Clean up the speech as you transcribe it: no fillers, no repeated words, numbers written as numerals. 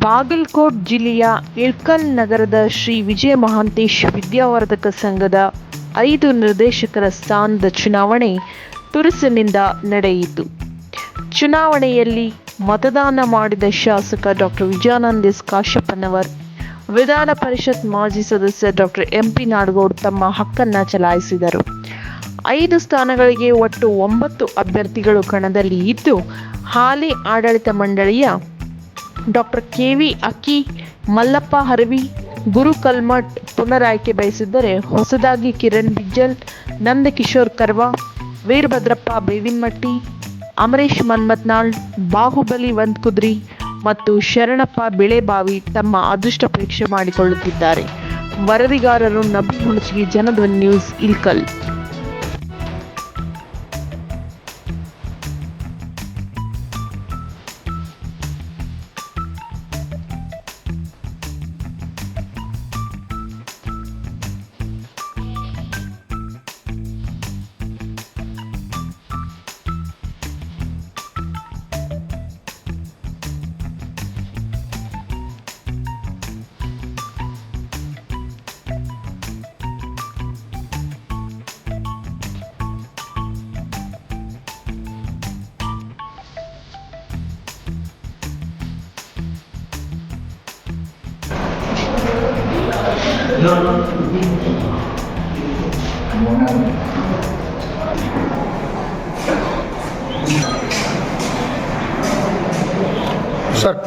ಬಾಗಲಕೋಟ್ ಜಿಲ್ಲೆಯ ಇಳಕಲ್ ನಗರದ ಶ್ರೀ ವಿಜಯ ಮಹಾಂತೇಶ ವಿದ್ಯಾವರ್ಧಕ ಸಂಘದ 5 ನಿರ್ದೇಶಕರ ಸ್ಥಾನದ ಚುನಾವಣೆ ತುರುಸಿನಿಂದ ನಡೆಯಿತು. ಚುನಾವಣೆಯಲ್ಲಿ ಮತದಾನ ಮಾಡಿದ ಶಾಸಕ ಡಾಕ್ಟರ್ ವಿಜಯಾನಂದ ಎಸ್ ಕಾಶಪ್ಪನವರ್, ವಿಧಾನ ಪರಿಷತ್ ಮಾಜಿ ಸದಸ್ಯ ಡಾಕ್ಟರ್ ಎಂಪಿ ನಾಡಗೌಡ ತಮ್ಮ ಹಕ್ಕನ್ನು ಚಲಾಯಿಸಿದರು. 5 ಸ್ಥಾನಗಳಿಗೆ ಒಟ್ಟು 9 ಅಭ್ಯರ್ಥಿಗಳು ಕಣದಲ್ಲಿ ಇದ್ದು, ಹಾಲಿ ಆಡಳಿತ ಮಂಡಳಿಯ ಡಾಕ್ಟರ್ ಕೆ.ವಿ. ಅಕ್ಕಿ, ಮಲ್ಲಪ್ಪ ಹರವಿ, ಗುರು ಕಲ್ಮಠ್ ಪುನರಾಯ್ಕೆ ಬಯಸಿದ್ದರೆ, ಹೊಸದಾಗಿ ಕಿರಣ್ ಬಿಜ್ಜಲ್, ನಂದಕಿಶೋರ್ ಕರ್ವಾ, ವೀರಭದ್ರಪ್ಪ ಬೇವಿನಮಟ್ಟಿ, ಅಮರೇಶ್ ಮನ್ಮಥನಾಳ್, ಬಾಹುಬಲಿ ವಂದ್ಕುದ್ರಿ ಮತ್ತು ಶರಣಪ್ಪ ಬಿಳೆಬಾವಿ ತಮ್ಮ ಅದೃಷ್ಟ ಪರೀಕ್ಷೆ ಮಾಡಿಕೊಳ್ಳುತ್ತಿದ್ದಾರೆ. ವರದಿಗಾರರು ನಬಿ ಹುಣಸಗಿ, ಜನಧ್ವನಿ ನ್ಯೂಸ್, ಇಳಕಲ್. ಸರ್